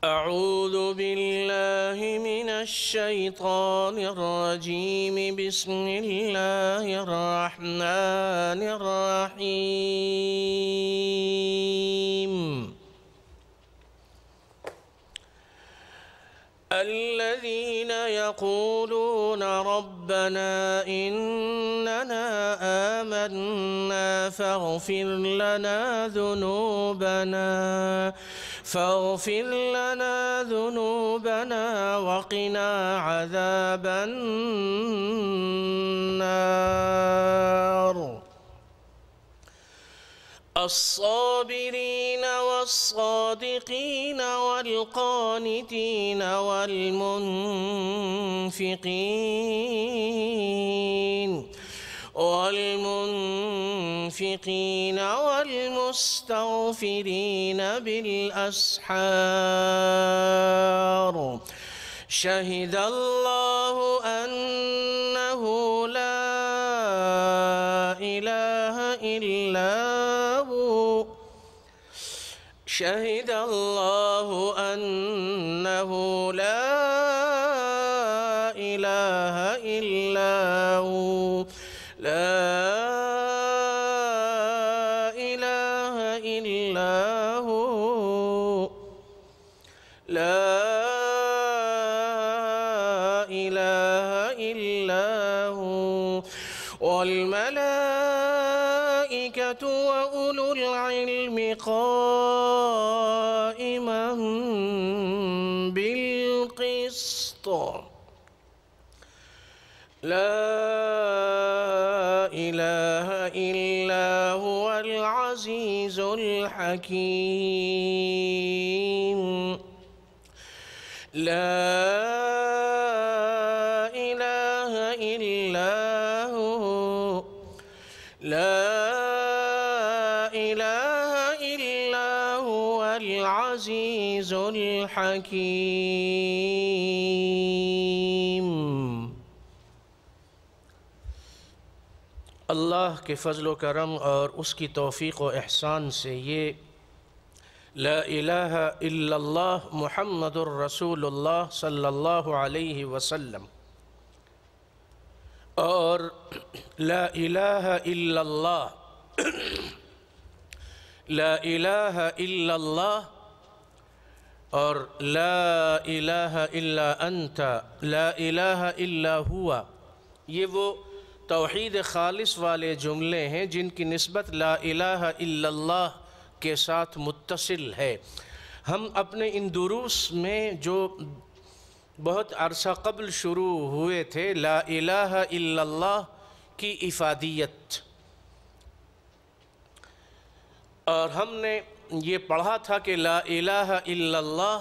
أعوذ بالله من الشيطان الرجيم بسم الله الرحمن الرحيم الذين يقولون ربنا إننا آمنا فاغفر لنا ذنوبنا وقنا عذاب النار الصابرين والصادقين والقانتين والمنفقين والمستغفرين بالأسحار شهد الله أنه لا إله إلا هو شهد الله أنه لا إله إلا هو لا إله إلا هو لا إله إلا هو والملائكة وأولو العلم قائما بالقسط لا إله إلا هو العزيز الحكيم لا إله إلا هو لا إله إلا هو العزيز الحكيم اللہ کے فضل و کرم اور اس کی توفیق و احسان سے یہ لا الہ الا اللہ محمد الرسول اللہ صلی اللہ علیہ وسلم اور لا الہ الا اللہ لا الہ الا اللہ اور لا الہ الا انت لا الہ الا ہوا، یہ وہ توحید خالص والے جملے ہیں جن کی نسبت لا الہ الا اللہ کے ساتھ متصل ہے۔ ہم اپنے ان دروس میں جو بہت عرصہ قبل شروع ہوئے تھے لا الہ الا اللہ کی افادیت، اور ہم نے یہ پڑھا تھا کہ لا الہ الا اللہ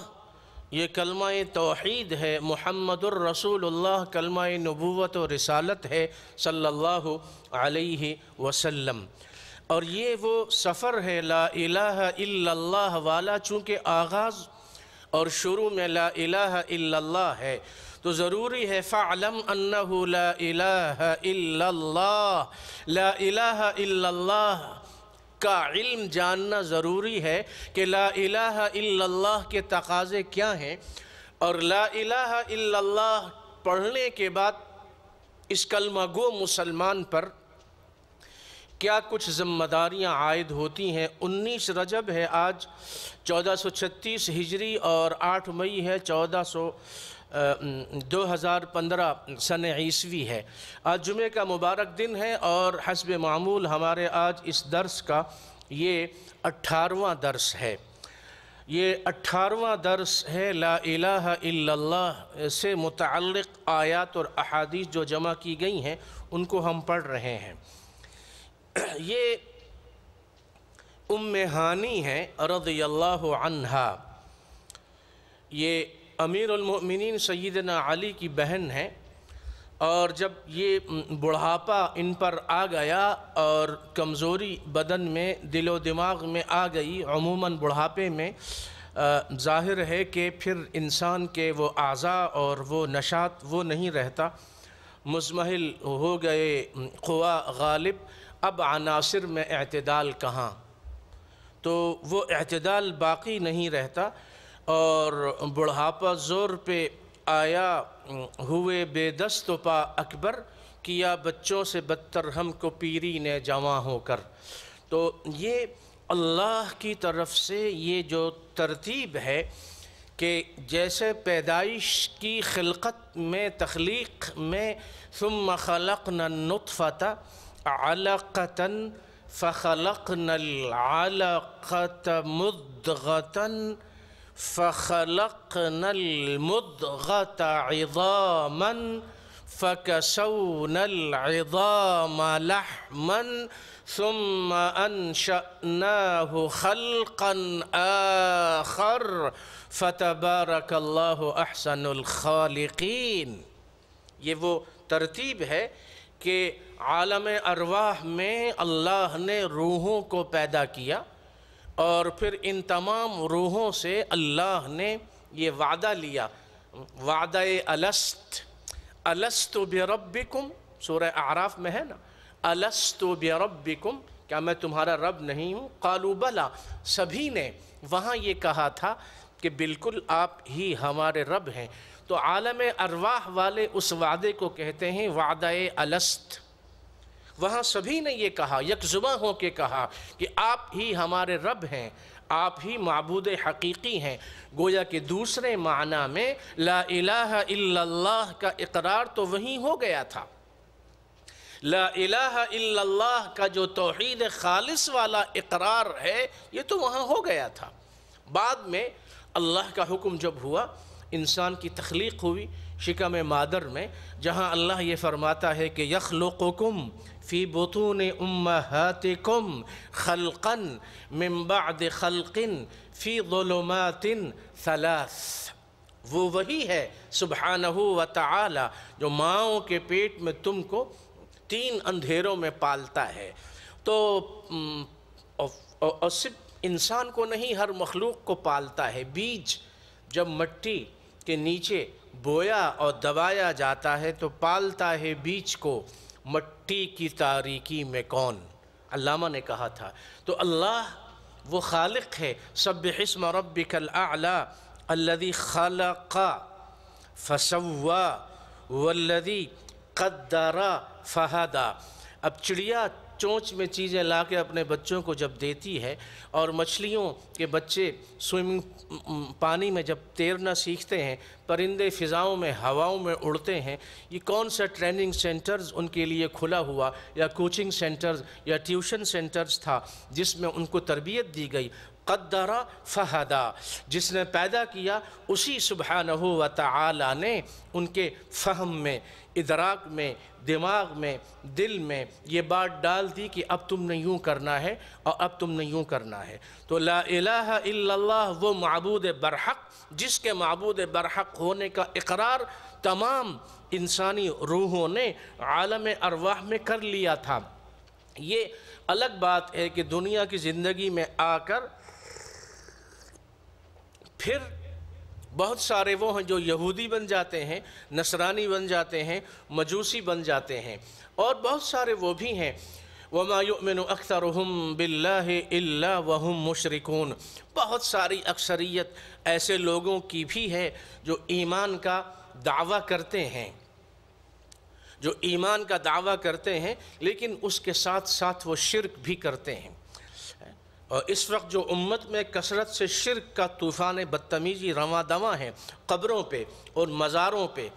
یہ کلمہ توحید ہے، محمد الرسول اللہ کلمہ نبوت و رسالت ہے صلی اللہ علیہ وسلم، اور یہ وہ سفر ہے لا الہ الا اللہ والا، چونکہ آغاز اور شروع میں لا الہ الا اللہ ہے تو ضروری ہے فَاعْلَمْ أَنَّهُ لَا إِلَهَ إِلَّا اللَّهِ لا الہ الا اللہ کا علم جاننا ضروری ہے کہ لا الہ الا اللہ کے تقاضے کیا ہیں، اور لا الہ الا اللہ پڑھنے کے بعد اس کلمہ گو مسلمان پر کیا کچھ ذمہ داریاں عائد ہوتی ہیں۔ 19 رجب ہے آج 1436 ہجری اور 8 مئی ہے 2015 سن عیسوی ہے۔ آج جمعہ کا مبارک دن ہے اور حسب معمول ہمارے آج اس درس کا یہ 18واں درس ہے۔ یہ 18واں درس ہے لا الہ الا اللہ سے متعلق آیات اور احادیث جو جمع کی گئی ہیں ان کو ہم پڑھ رہے ہیں۔ یہ ام ہانی ہیں رضی اللہ عنہا، یہ امیر المؤمنین سیدنا علی کی بہن ہیں، اور جب یہ بڑھاپا ان پر آ گیا اور کمزوری بدن میں دل و دماغ میں آ گئی، عموماً بڑھاپے میں ظاہر ہے کہ پھر انسان کے وہ اعضاء اور وہ نشاط وہ نہیں رہتا، مزمحل ہو گئے، قوا غالب، اب عناصر میں اعتدال کہاں؟ تو وہ اعتدال باقی نہیں رہتا، اور بڑھاپا زور پہ آیا، ہوئے بے دست و پا اکبر، کیا بچوں سے بدتر ہم کو پیری نے جواں ہو کر۔ تو یہ اللہ کی طرف سے یہ جو ترتیب ہے کہ جیسے پیدائش کی خلقت میں، تخلیق میں، ثم خلقنا النطفة علقة فخلقنا العلقة مضغة فخلقنا المضغة عظاما فكسونا العظام لحما ثم أنشأناه خلقا آخر فتبارك الله أحسن الخالقين۔ یہ وہ ترتیب ہے کہ عالم ارواح میں اللہ نے روحوں کو پیدا کیا، اور پھر ان تمام روحوں سے اللہ نے یہ وعدہ لیا، وعدہ الست بربکم، سورہ اعراف میں ہے نا، الست بربکم، کیا میں تمہارا رب نہیں ہوں؟ قالوا بلا، سبھی نے وہاں یہ کہا تھا کہ بالکل آپ ہی ہمارے رب ہیں۔ تو عالم ارواح والے اس وعدے کو کہتے ہیں وعدہ الست۔ وہاں سبھی نے یہ کہا، یک زباں ہو کے کہا کہ آپ ہی ہمارے رب ہیں، آپ ہی معبود حقیقی ہیں۔ گویا کہ دوسرے معنی میں لا الہ الا اللہ کا اقرار تو وہیں ہو گیا تھا، لا الہ الا اللہ کا جو توحید خالص والا اقرار ہے یہ تو وہاں ہو گیا تھا۔ بعد میں اللہ کا حکم جب ہوا، انسان کی تخلیق ہوئی شکم مادر میں، جہاں اللہ یہ فرماتا ہے کہ یخلقکم فی بطون امہاتکم خلقا من بعد خلق فی ظلمات ثلاث، وہ وہی ہے سبحانہ وتعالی جو ماؤں کے پیٹ میں تم کو 3 اندھیروں میں پالتا ہے۔ تو اور صرف انسان کو نہیں، ہر مخلوق کو پالتا ہے۔ بیج جب مٹی کے نیچے بویا اور دبایا جاتا ہے تو پالتا ہے بیج کو مٹی کی تاریکی میں کون؟ علامہ نے کہا تھا۔ تو اللہ وہ خالق ہے، سبح اسم ربک الاعلی الذی خلق فسوى والذی قدر فہدی۔ اب چڑیا چونچ میں چیزیں لا کے اپنے بچوں کو جب دیتی ہے، اور مچھلیوں کے بچے پانی میں جب تیرنا سیکھتے ہیں، پرندے فضاؤں میں ہواؤں میں اڑتے ہیں، یہ کون سا ٹریننگ سینٹرز ان کے لیے کھلا ہوا، یا کوچنگ سینٹرز یا ٹیوشن سینٹرز تھا جس میں ان کو تربیت دی گئی؟ قدر فہدا، جس نے پیدا کیا اسی سبحانہ وتعالی نے ان کے فہم میں، ادراک میں، دماغ میں، دل میں یہ بات ڈال دی کہ اب تم نے یوں کرنا ہے اور اب تم نے یوں کرنا ہے۔ تو لا الہ الا اللہ وہ معبود برحق، جس کے معبود برحق ہونے کا اقرار تمام انسانی روحوں نے عالم ارواح میں کر لیا تھا۔ یہ الگ بات ہے کہ دنیا کی زندگی میں آ کر پھر بہت سارے وہ ہیں جو یہودی بن جاتے ہیں، نصرانی بن جاتے ہیں، مجوسی بن جاتے ہیں، اور بہت سارے وہ بھی ہیں وَمَا يُؤْمِنُ أَكْثَرُهُمْ بِاللَّهِ إِلَّا وَهُمْ مُشْرِكُونَ۔ بہت ساری اکثریت ایسے لوگوں کی بھی ہے جو ایمان کا دعویٰ کرتے ہیں، جو ایمان کا دعویٰ کرتے ہیں لیکن اس کے ساتھ ساتھ وہ شرک بھی کرتے ہیں۔ اور اس وقت جو امت میں کثرت سے شرک کا طوفان بدتمیزی رواں دواں ہے، قبروں پہ اور مزاروں پہ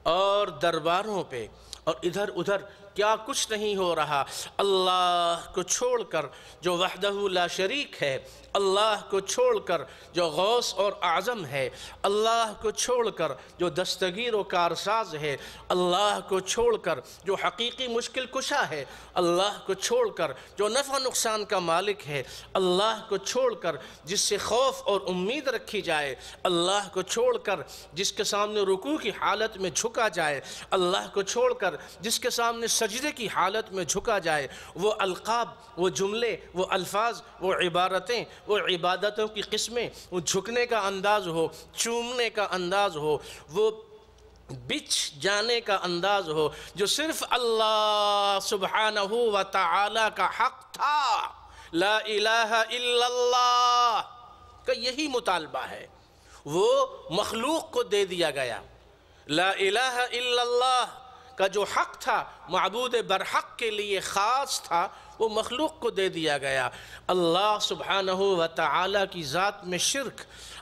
اور درباروں پہ اور ادھر ادھر کیا کچھ نہیں ہو رہا، اللہ کو چھوڑ کر جو وحدہ لا شریک ہے، اللہ کو چھوڑ کر جو غوث اور اعظم ہے، اللہ کو چھوڑ کر جو دستگیر و کارساز ہے، اللہ کو چھوڑ کر جو حقیقی مشکل کشا ہے، اللہ کو چھوڑ کر جو نفع نقصان کا مالک ہے، اللہ کو چھوڑ کر جس سے خوف اور امید رکھی جائے، اللہ کو چھوڑ کر جس کے سامنے رکوع کی حالت میں جھکا جائے، اللہ کو چھوڑ کر جس کے سامنے سجدے کی حالت میں جھکا جائے، وہ القاب، وہ جملے، وہ الفاظ، وہ عبارتیں، وہ عبادتوں کی قسمیں، وہ جھکنے کا انداز ہو، چومنے کا انداز ہو، وہ بچھ جانے کا انداز ہو، جو صرف اللہ سبحانہ و تعالی کا حق تھا، لا الہ الا اللہ کا یہی مطالبہ ہے، وہ مخلوق کو دے دیا گیا۔ لا الہ الا اللہ کا جو حق تھا، معبود برحق کے لیے خاص تھا، وہ مخلوق کو دے دیا گیا۔ اللہ سبحانہ و تعالی کی ذات میں شرک،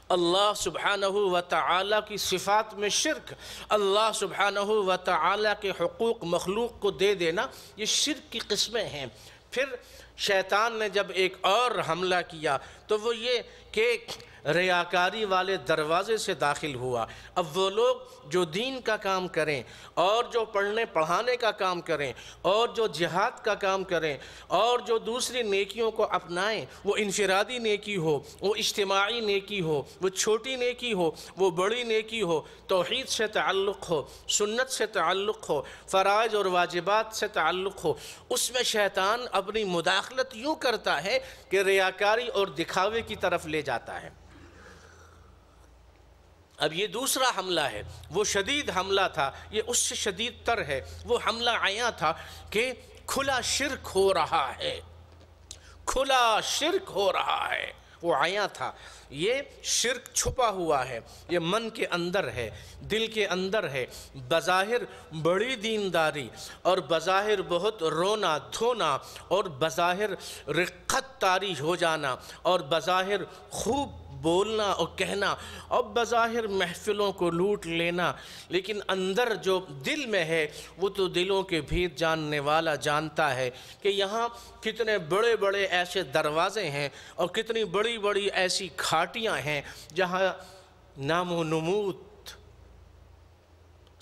اللہ سبحانہ و تعالی کی صفات میں شرک، اللہ سبحانہ و تعالی کے حقوق مخلوق کو دے دینا، یہ شرک کی قسمیں ہیں۔ پھر شیطان نے جب ایک اور حملہ کیا تو وہ یہ کہ ریاکاری والے دروازے سے داخل ہوا۔ اب وہ لوگ جو دین کا کام کریں اور جو پڑھنے پڑھانے کا کام کریں اور جو جہاد کا کام کریں اور جو دوسری نیکیوں کو اپنائیں، وہ انفرادی نیکی ہو، وہ اجتماعی نیکی ہو، وہ چھوٹی نیکی ہو، وہ بڑی نیکی ہو، توحید سے تعلق ہو، سنت سے تعلق ہو، فرائض اور واجبات سے تعلق ہو، اس میں شیطان اپنی مداخلت یوں کرتا ہے کہ ریاکاری اور دکھاوے کی طرف لے جاتا ہے۔ اب یہ دوسرا حملہ ہے، وہ شدید حملہ تھا، یہ اس سے شدید تر ہے۔ وہ حملہ عیاں تھا کہ کھلا شرک ہو رہا ہے، کھلا شرک ہو رہا ہے، وہ عیاں تھا۔ یہ شرک چھپا ہوا ہے، یہ من کے اندر ہے، دل کے اندر ہے، بظاہر بڑی دینداری اور بظاہر بہت رونا دھونا اور بظاہر رقت طاری ہو جانا اور بظاہر خوب بولنا اور کہنا اور بظاہر محفلوں کو لوٹ لینا، لیکن اندر جو دل میں ہے وہ تو دلوں کے بھید جاننے والا جانتا ہے کہ یہاں کتنے بڑے بڑے ایسے دروازے ہیں اور کتنی بڑی بڑی ایسی کھاٹیاں ہیں جہاں نام و نمود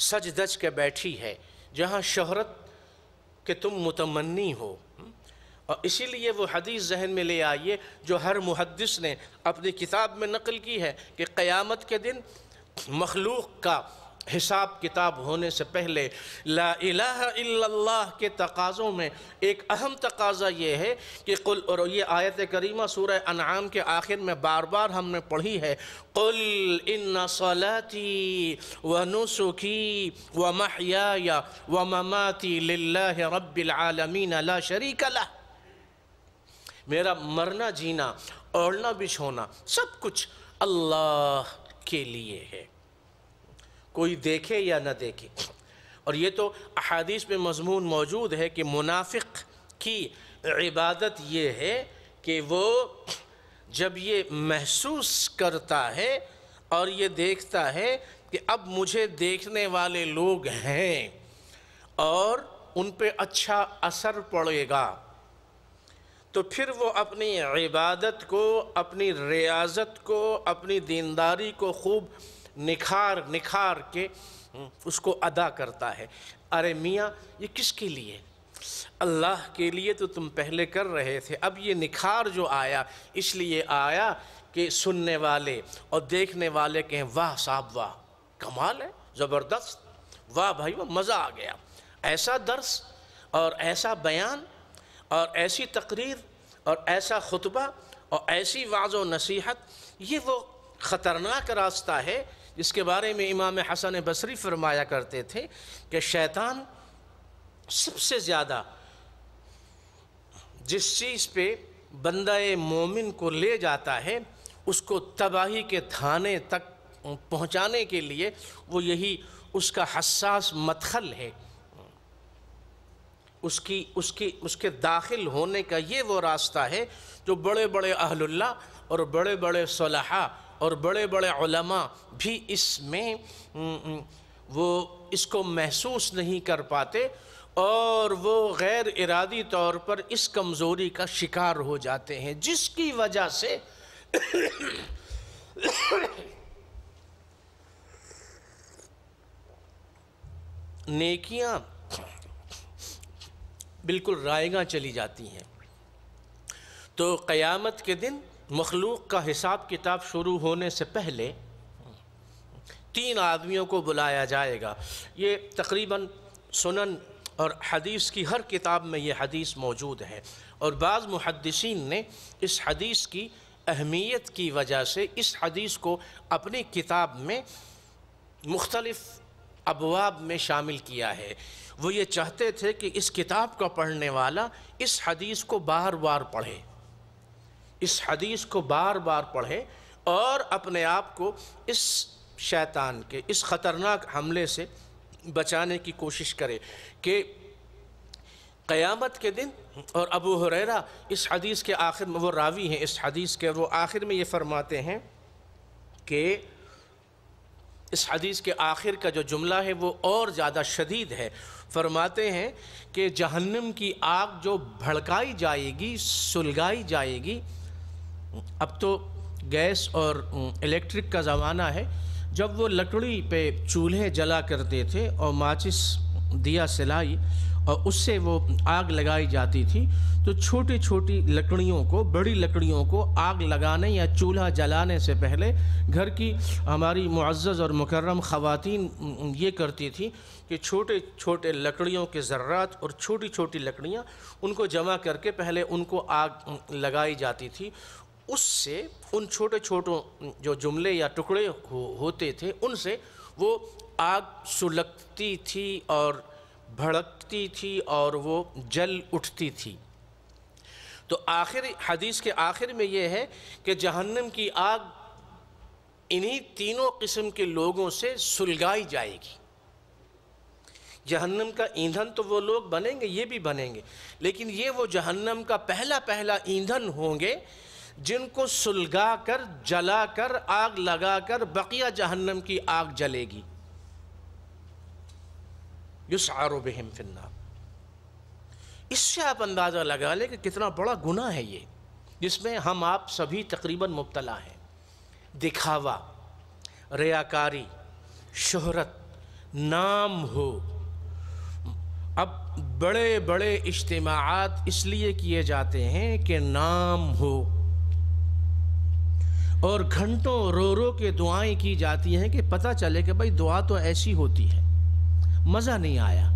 سج دج کے بیٹھی ہے، جہاں شہرت کہ تم متمنی ہو۔ اور اسی لیے وہ حدیث ذہن میں لے آئیے جو ہر محدث نے اپنی کتاب میں نقل کی ہے کہ قیامت کے دن مخلوق کا حساب کتاب ہونے سے پہلے لا الہ الا اللہ کے تقاضوں میں ایک اہم تقاضا یہ ہے کہ قل، اور یہ آیت کریمہ سورہ انعام کے آخر میں بار بار ہم نے پڑھی ہے، قل ان صلاتی ونسکی ومحیای ومماتی للہ رب العالمین لا شریک لہ، میرا مرنا جینا اوڑھنا بچھونا سب کچھ اللہ کے لیے ہے، کوئی دیکھے یا نہ دیکھے۔ اور یہ تو احادیث میں مضمون موجود ہے کہ منافق کی عبادت یہ ہے کہ وہ جب یہ محسوس کرتا ہے اور یہ دیکھتا ہے کہ اب مجھے دیکھنے والے لوگ ہیں اور ان پہ اچھا اثر پڑے گا، تو پھر وہ اپنی عبادت کو، اپنی ریاضت کو، اپنی دینداری کو خوب نکھار کے اس کو ادا کرتا ہے۔ ارے میاں یہ کس کے لیے؟ اللہ کے لیے تو تم پہلے کر رہے تھے، اب یہ نکھار جو آیا اس لیے آیا کہ سننے والے اور دیکھنے والے کہیں واہ صاحب واہ، کمال ہے، زبردست، واہ بھائی واہ، مزہ آ گیا۔ ایسا درس اور ایسا بیان اور ایسی تقریر اور ایسا خطبہ اور ایسی وعظ و نصیحت، یہ وہ خطرناک راستہ ہے جس کے بارے میں امام حسن بصری فرمایا کرتے تھے کہ شیطان سب سے زیادہ جس چیز پہ بندہ مومن کو لے جاتا ہے اس کو تباہی کے دھانے تک پہنچانے کے لیے، وہ یہی اس کا حساس مدخل ہے، اس کے داخل ہونے کا یہ وہ راستہ ہے جو بڑے بڑے اہل اللہ اور بڑے بڑے صلحاء اور بڑے بڑے علماء بھی اس میں وہ اس کو محسوس نہیں کر پاتے اور وہ غیر ارادی طور پر اس کمزوری کا شکار ہو جاتے ہیں، جس کی وجہ سے نیکیاں بالکل رائیگاں چلی جاتی ہیں۔ تو قیامت کے دن مخلوق کا حساب کتاب شروع ہونے سے پہلے 3 آدمیوں کو بلایا جائے گا۔ یہ تقریباً سنن اور حدیث کی ہر کتاب میں یہ حدیث موجود ہے، اور بعض محدثین نے اس حدیث کی اہمیت کی وجہ سے اس حدیث کو اپنی کتاب میں مختلف ابواب میں شامل کیا ہے۔ وہ یہ چاہتے تھے کہ اس کتاب کا پڑھنے والا اس حدیث کو بار بار پڑھے، اس حدیث کو بار بار پڑھے اور اپنے آپ کو اس شیطان کے اس خطرناک حملے سے بچانے کی کوشش کرے کہ قیامت کے دن۔ اور ابو ہریرہ اس حدیث کے آخر میں، وہ راوی ہیں اس حدیث کے، وہ آخر میں یہ فرماتے ہیں کہ اس حدیث کے آخر کا جو جملہ ہے وہ اور زیادہ شدید ہے۔ فرماتے ہیں کہ جہنم کی آگ جو بھڑکائی جائے گی، سلگائی جائے گی، اب تو گیس اور الیکٹرک کا زمانہ ہے، جب وہ لکڑی پہ چولہے جلا کرتے تھے اور ماچس دیا سلائی اور اس سے وہ آگ لگائی جاتی تھی، تو چھوٹی چھوٹی لکڑیوں کو، بڑی لکڑیوں کو آگ لگانے یا چولہا جلانے سے پہلے گھر کی ہماری معزز اور مکرم خواتین یہ کرتی تھی کہ چھوٹے چھوٹے لکڑیوں کے ذرات اور چھوٹی چھوٹی لکڑیاں ان کو جمع کر کے پہلے ان کو آگ لگائی جاتی تھی۔ اس سے ان چھوٹے چھوٹوں جو جملے یا ٹکڑے ہوتے تھے ان سے وہ آگ سلگتی تھی اور بھڑکتی تھی اور وہ جل اٹھتی تھی۔ تو حدیث کے آخر میں یہ ہے کہ جہنم کی آگ انہی تینوں قسم کے لوگوں سے سلگائی جائے گی۔ جہنم کا ایندھن تو وہ لوگ بنیں گے، یہ بھی بنیں گے، لیکن یہ وہ جہنم کا پہلا ایندھن ہوں گے جن کو سلگا کر، جلا کر، آگ لگا کر بقیہ جہنم کی آگ جلے گی۔ یسعر بہم فی النار۔ اس سے آپ اندازہ لگا لیں کہ کتنا بڑا گناہ ہے یہ، جس میں ہم آپ سبھی تقریباً مبتلا ہیں۔ دکھاوا، ریاکاری، شہرت، نام ہو۔ اب بڑے بڑے اجتماعات اس لیے کیے جاتے ہیں کہ نام ہو، اور گھنٹوں رو رو کے دعائیں کی جاتی ہیں کہ پتہ چلے کہ بھئی دعا تو ایسی ہوتی ہے۔ مزہ نہیں آیا۔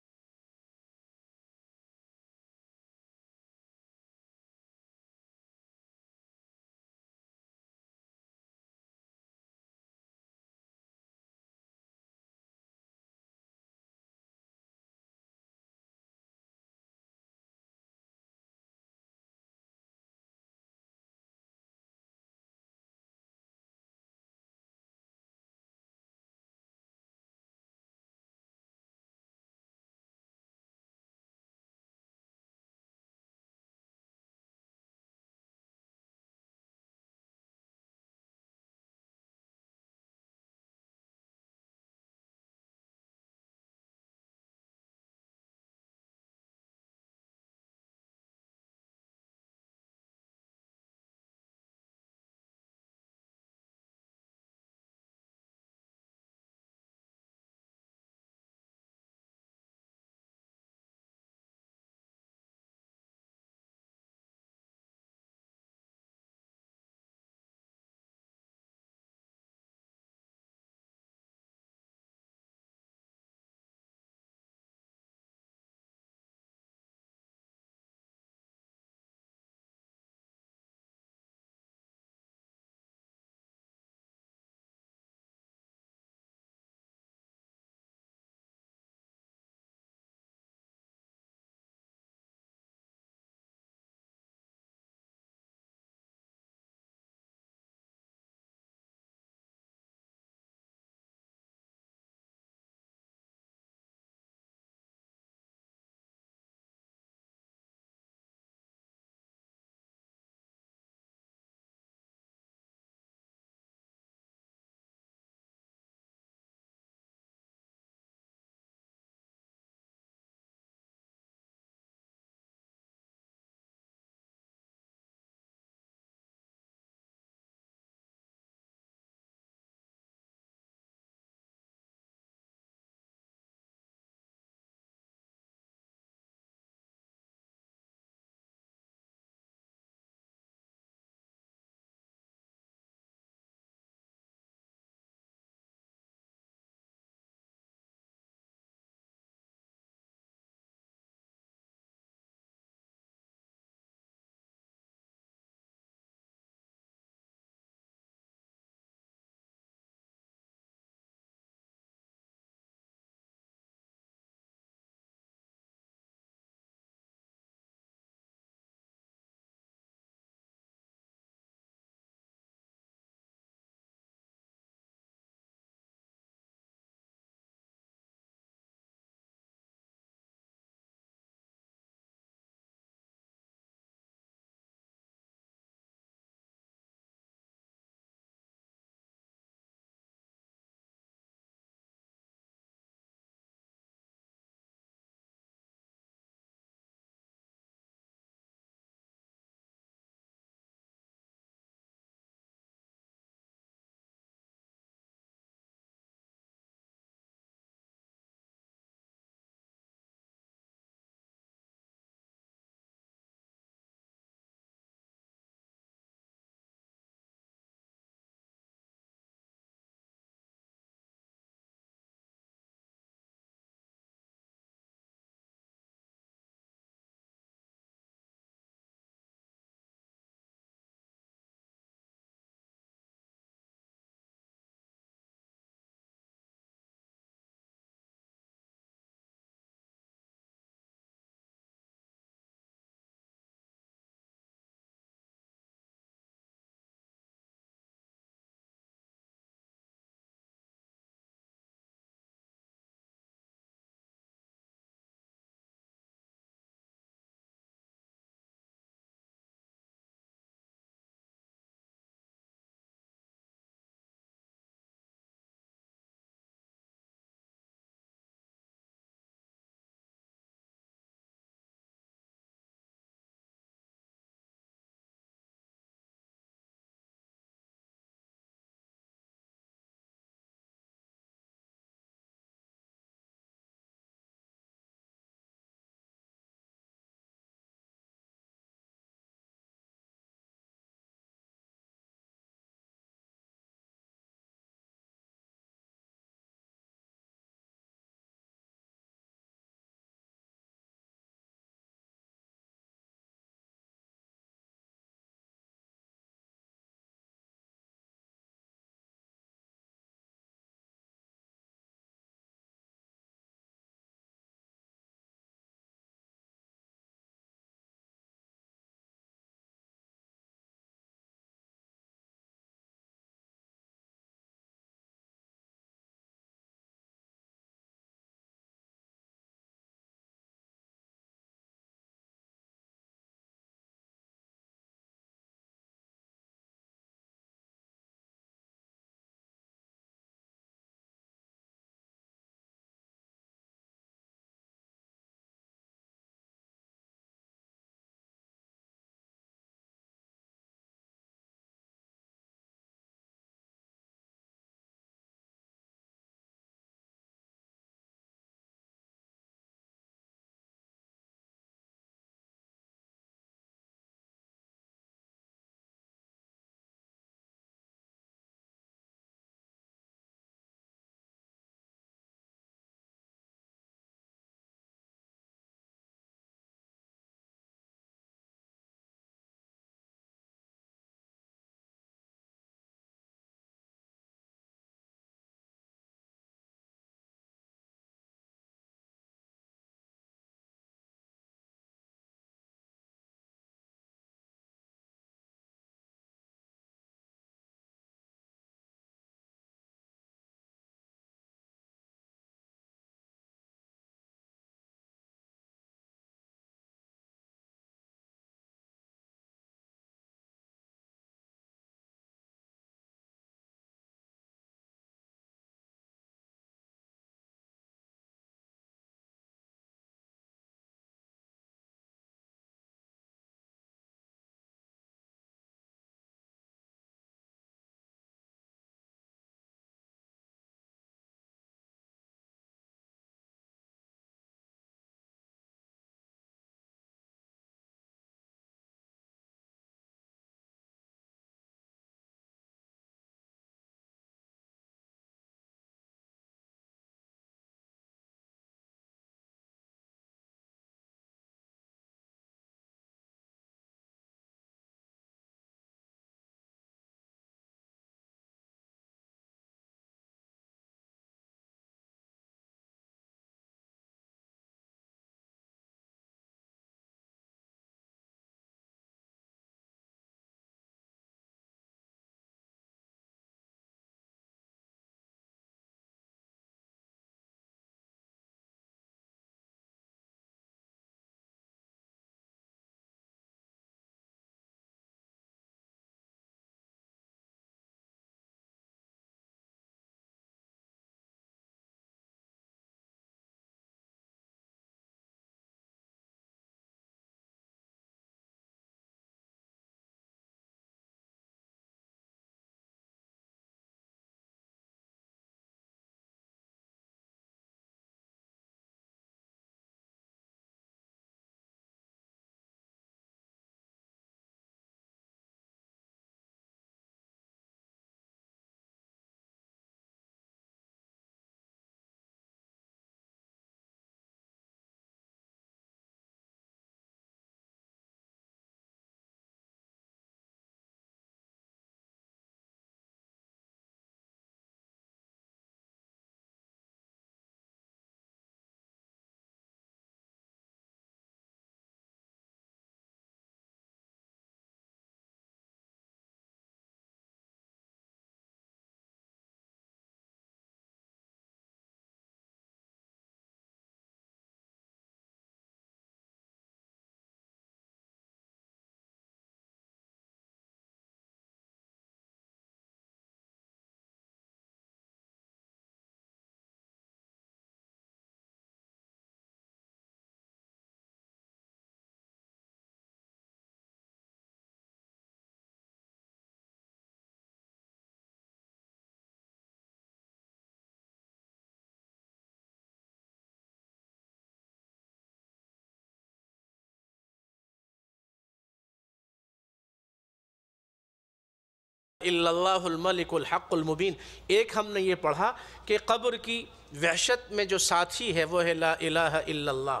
الا اللہ الملک الحق المبین۔ ایک ہم نے یہ پڑھا کہ قبر کی وحشت میں جو ساتھی ہے وہ ہے لا الہ الا اللہ،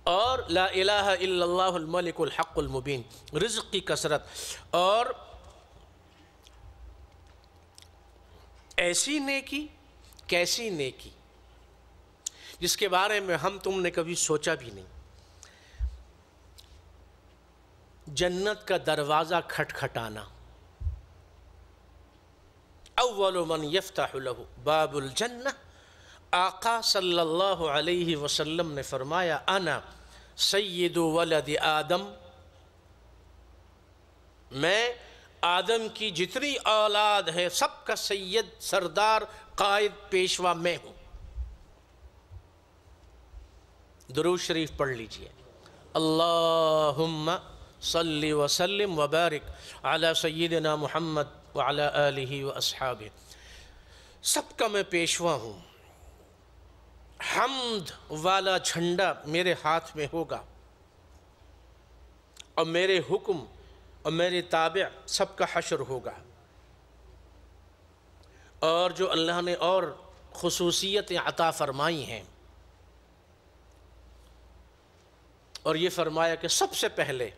اور لا الہ الا اللہ الملک الحق المبین، رزق کی کثرت، اور ایسی نیکی، کیسی نیکی جس کے بارے میں ہم تم نے کبھی سوچا بھی نہیں۔ جنت کا دروازہ کھٹکھٹانا، اول من یفتح له باب الجنہ، آقا صلی اللہ علیہ وسلم نے فرمایا انا سید ولد آدم، میں آدم کی جتنی اولاد ہے سب کا سید، سردار، قائد، پیشوا میں ہوں۔ درود شریف پڑھ لیجئے، اللہم صلی وسلم وبارک علی سیدنا محمد وعلی آلہ واصحابہ۔ سب کا میں پیشوا ہوں، حمد والا جھنڈا میرے ہاتھ میں ہوگا، اور میرے حکم اور میرے تابع سب کا حشر ہوگا۔ اور جو اللہ نے اور خصوصیتیں عطا فرمائی ہیں، اور یہ فرمایا کہ سب سے پہلے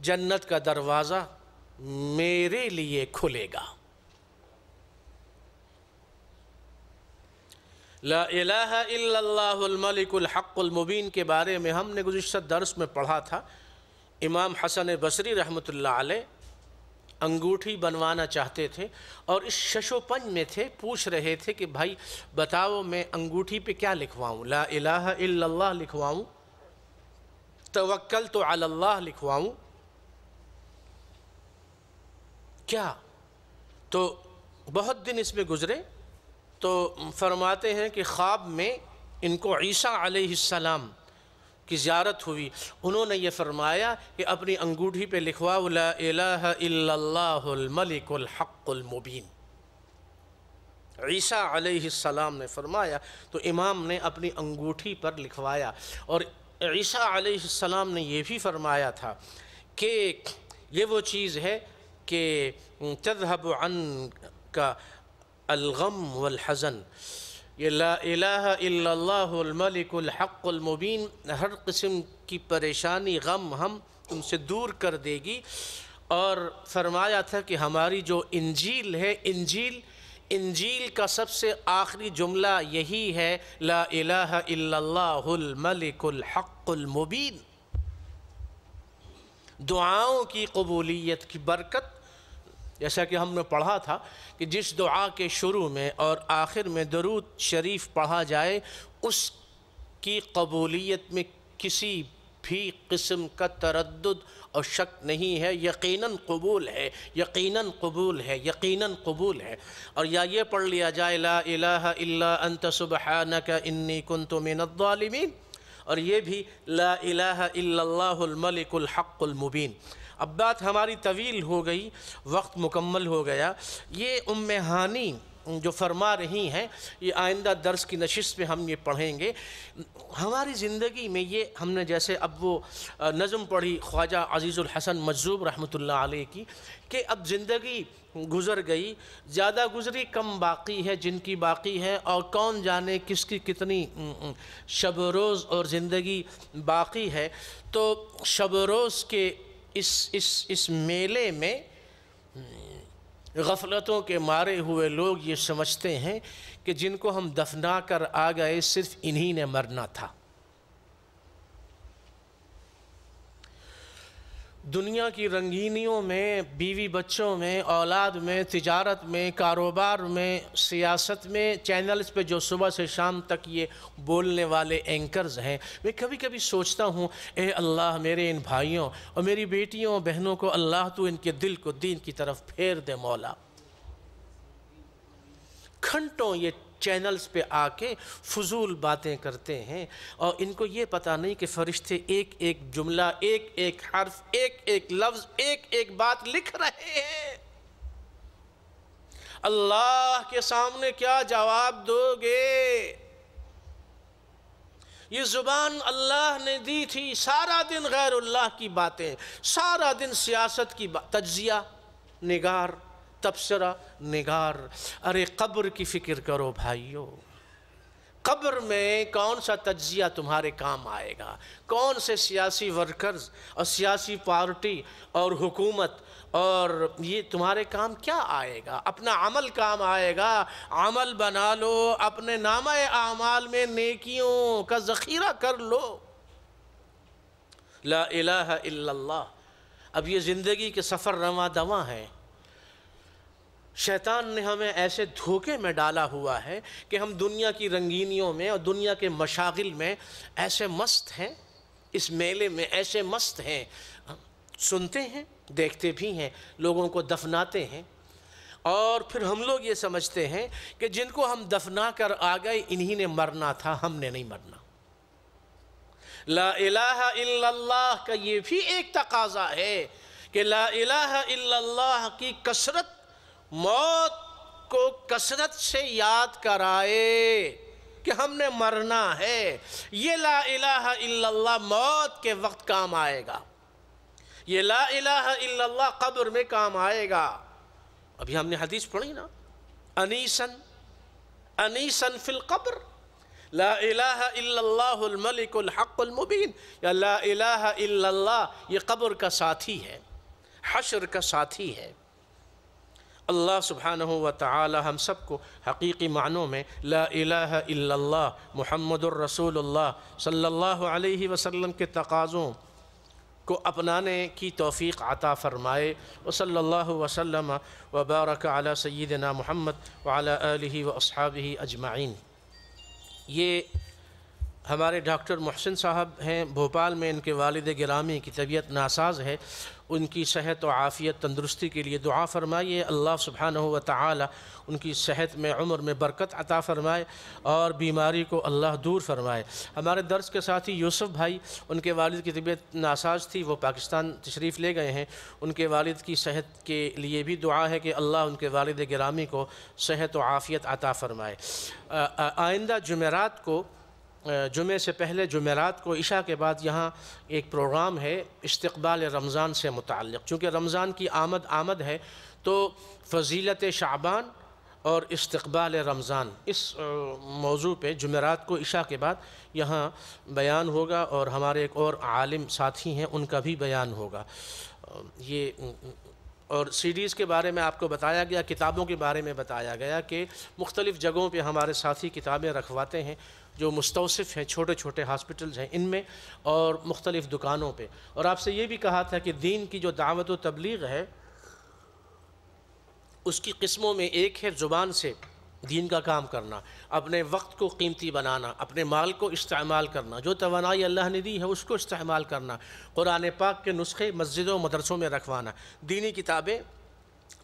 جنت کا دروازہ میرے لیے کھلے گا۔ لا الہ الا اللہ الملک الحق المبین کے بارے میں ہم نے گزشتہ درس میں پڑھا تھا۔ امام حسن بصری رحمۃ اللہ علیہ انگوٹھی بنوانا چاہتے تھے، اور اس شش و پنج میں تھے، پوچھ رہے تھے کہ بھائی بتاؤ میں انگوٹھی پہ کیا لکھواؤں، لا الہ الا اللہ لکھواؤں، توکلت علی اللہ لکھواؤں، کیا؟ تو بہت دن اس میں گزرے تو فرماتے ہیں کہ خواب میں ان کو عیسیٰ علیہ السلام کی زیارت ہوئی، انہوں نے یہ فرمایا کہ اپنی انگوٹھی پہ لکھواؤ لا الہ الا اللہ الملک الحق المبین۔ عیسیٰ علیہ السلام نے فرمایا تو امام نے اپنی انگوٹھی پر لکھوایا، اور عیسیٰ علیہ السلام نے یہ بھی فرمایا تھا کہ یہ وہ چیز ہے کہ تذهب عنک الغم والحزن، یہ لا الہ الا اللہ الملک الحق المبین ہر قسم کی پریشانی، غم ہم تم سے دور کر دے گی۔ اور فرمایا تھا کہ ہماری جو انجیل ہے، انجیل کا سب سے آخری جملہ یہی ہے لا الہ الا اللہ الملک الحق المبین۔ دعاؤں کی قبولیت کی برکت، جیسا کہ ہم نے پڑھا تھا کہ جس دعا کے شروع میں اور آخر میں درود شریف پڑھا جائے اس کی قبولیت میں کسی بھی قسم کا تردد اور شک نہیں ہے، یقیناً قبول ہے، یقیناً قبول ہے، یقیناً قبول ہے۔ اور یا یہ پڑھ لیا جائے لا الہ الا انت سبحانک انی کنت من الظالمین، اور یہ بھی لا الہ الا اللہ الملک الحق المبین۔ اب بات ہماری طویل ہو گئی، وقت مکمل ہو گیا۔ یہ ام ہانی جو فرما رہی ہیں، یہ آئندہ درس کی نشست میں ہم یہ پڑھیں گے۔ ہماری زندگی میں یہ ہم نے جیسے اب وہ نظم پڑھی خواجہ عزیز الحسن مجذوب رحمۃ اللہ علیہ کی کہ اب زندگی گزر گئی، زیادہ گزری کم باقی ہے، جن کی باقی ہے اور کون جانے کس کی کتنی شب و روز اور زندگی باقی ہے۔ تو شب و روز کے اس میلے میں غفلتوں کے مارے ہوئے لوگ یہ سمجھتے ہیں کہ جن کو ہم دفنا کر آ گئے صرف انہی نے مرنا تھا۔ دنیا کی رنگینیوں میں، بیوی بچوں میں، اولاد میں، تجارت میں، کاروبار میں، سیاست میں، چینلز پہ جو صبح سے شام تک یہ بولنے والے اینکرز ہیں، میں کبھی کبھی سوچتا ہوں اے اللہ میرے ان بھائیوں اور میری بیٹیوں بہنوں کو اللہ تو ان کے دل کو دین کی طرف پھیر دے مولا۔ گھنٹوں یہ چینلز پہ آ کے فضول باتیں کرتے ہیں اور ان کو یہ پتہ نہیں کہ فرشتے ایک ایک جملہ، ایک ایک حرف، ایک ایک لفظ، ایک ایک بات لکھ رہے ہیں۔ اللہ کے سامنے کیا جواب دو گے؟ یہ زبان اللہ نے دی تھی، سارا دن غیر اللہ کی باتیں، سارا دن سیاست کی تجزیہ، نگار، تبصرہ نگار۔ ارے قبر کی فکر کرو بھائیو، قبر میں کون سا تجزیہ تمہارے کام آئے گا؟ کون سے سیاسی ورکرز اور سیاسی پارٹی اور حکومت اور یہ تمہارے کام کیا آئے گا؟ اپنا عمل کام آئے گا۔ عمل بنا لو، اپنے نامہ اعمال میں نیکیوں کا ذخیرہ کر لو۔ لا الہ الا اللہ۔ اب یہ زندگی کے سفر رواں دواں ہے۔ شیطان نے ہمیں ایسے دھوکے میں ڈالا ہوا ہے کہ ہم دنیا کی رنگینیوں میں اور دنیا کے مشاغل میں ایسے مست ہیں، اس میلے میں ایسے مست ہیں، سنتے ہیں، دیکھتے بھی ہیں، لوگوں کو دفناتے ہیں، اور پھر ہم لوگ یہ سمجھتے ہیں کہ جن کو ہم دفنا کر آ گئے انہی نے مرنا تھا، ہم نے نہیں مرنا۔ لا الہ الا اللہ کا یہ بھی ایک تقاضا ہے کہ لا الہ الا اللہ کی کثرت موت کو کثرت سے یاد کرائے کہ ہم نے مرنا ہے۔ یہ لا الہ الا اللہ موت کے وقت کام آئے گا، یہ لا الہ الا اللہ قبر میں کام آئے گا۔ ابھی ہم نے حدیث پڑھی نا، انیسن فی القبر، لا الہ الا اللہ الملک الحق المبین، یا لا الہ الا اللہ یہ قبر کا ساتھی ہے، حشر کا ساتھی ہے۔ اللہ سبحانہ و تعالی ہم سب کو حقیقی معنوں میں لا الہ الا اللہ محمد الرسول اللہ صلی اللہ علیہ وسلم کے تقاضوں کو اپنانے کی توفیق عطا فرمائے۔ وصلی اللہ وسلم وبارک علی سیدنا محمد وعلی آلہ واصحابہ اجمعین۔ یہ ہمارے ڈاکٹر محسن صاحب ہیں بھوپال میں، ان کے والد گرامی کی طبیعت ناساز ہے، ان کی صحت و عافیت تندرستی کے لیے دعا فرمائیے۔ اللہ سبحانہ و تعالی ان کی صحت میں عمر میں برکت عطا فرمائے اور بیماری کو اللہ دور فرمائے۔ ہمارے درس کے ساتھی یوسف بھائی، ان کے والد کی طبیعت ناساز تھی، وہ پاکستان تشریف لے گئے ہیں، ان کے والد کی صحت کے لیے بھی دعا ہے کہ اللہ ان کے والد گرامی کو صحت و عافیت عطا فرمائے۔ آئندہ جمعرات کو، جمعے سے پہلے جمعرات کو عشاء کے بعد یہاں ایک پروگرام ہے استقبال رمضان سے متعلق۔ چونکہ رمضان کی آمد ہے تو فضیلت شعبان اور استقبال رمضان، اس موضوع پہ جمعرات کو عشاء کے بعد یہاں بیان ہوگا، اور ہمارے ایک اور عالم ساتھی ہیں ان کا بھی بیان ہوگا۔ یہ اور سیڈیز کے بارے میں آپ کو بتایا گیا، کتابوں کے بارے میں بتایا گیا کہ مختلف جگہوں پہ ہمارے ساتھی کتابیں رکھواتے ہیں جو مستوصف ہیں، چھوٹے چھوٹے ہاسپٹلز ہیں ان میں اور مختلف دکانوں پہ۔ اور آپ سے یہ بھی کہا تھا کہ دین کی جو دعوت و تبلیغ ہے اس کی قسموں میں ایک ہے زبان سے دین کا کام کرنا، اپنے وقت کو قیمتی بنانا، اپنے مال کو استعمال کرنا، جو توانائی اللہ نے دی ہے اس کو استعمال کرنا، قرآن پاک کے نسخے مسجدوں و مدرسوں میں رکھوانا، دینی کتابیں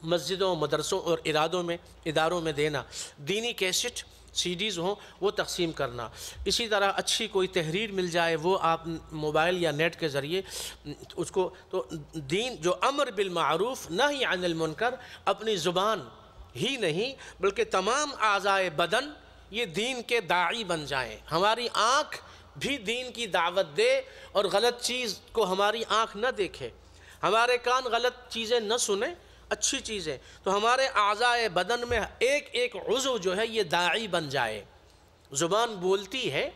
مسجدوں مدرسوں اور اداروں میں دینا، دینی کیسٹ سیڈیز ہوں وہ تقسیم کرنا۔ اسی طرح اچھی کوئی تحریر مل جائے وہ آپ موبائل یا نیٹ کے ذریعے اس کو، تو دین جو امر بالمعروف نہی عن المنکر اپنی زبان ہی نہیں بلکہ تمام اعضائے بدن یہ دین کے داعی بن جائیں۔ ہماری آنکھ بھی دین کی دعوت دے اور غلط چیز کو ہماری آنکھ نہ دیکھے، ہمارے کان غلط چیزیں نہ سنیں، اچھی چیزیں، تو ہمارے اعضائے بدن میں ایک ایک عضو جو ہے یہ داعی بن جائے۔ زبان بولتی ہے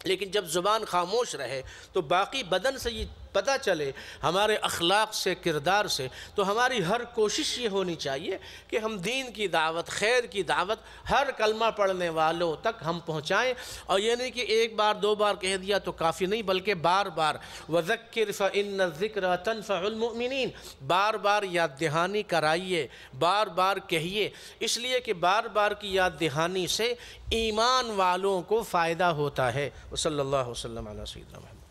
لیکن جب زبان خاموش رہے تو باقی بدن سے یہ پتہ چلے، ہمارے اخلاق سے، کردار سے، تو ہماری ہر کوشش یہ ہونی چاہیے کہ ہم دین کی دعوت، خیر کی دعوت ہر کلمہ پڑھنے والوں تک ہم پہنچائیں، اور یہ نہیں کہ ایک بار دو بار کہہ دیا تو کافی نہیں بلکہ بار بار، وَذَكِّرْ فَإِنَّ الذِّكْرَ تَنْفَعُ الْمُؤْمِنِينَ، بار بار یاد دہانی کرائیے، بار بار کہیے، اس لیے کہ بار بار کی یاد دہانی سے ایمان والوں کو فائدہ ہوتا ہے۔ وصلی اللہ وسلم علی سیدنا محمد۔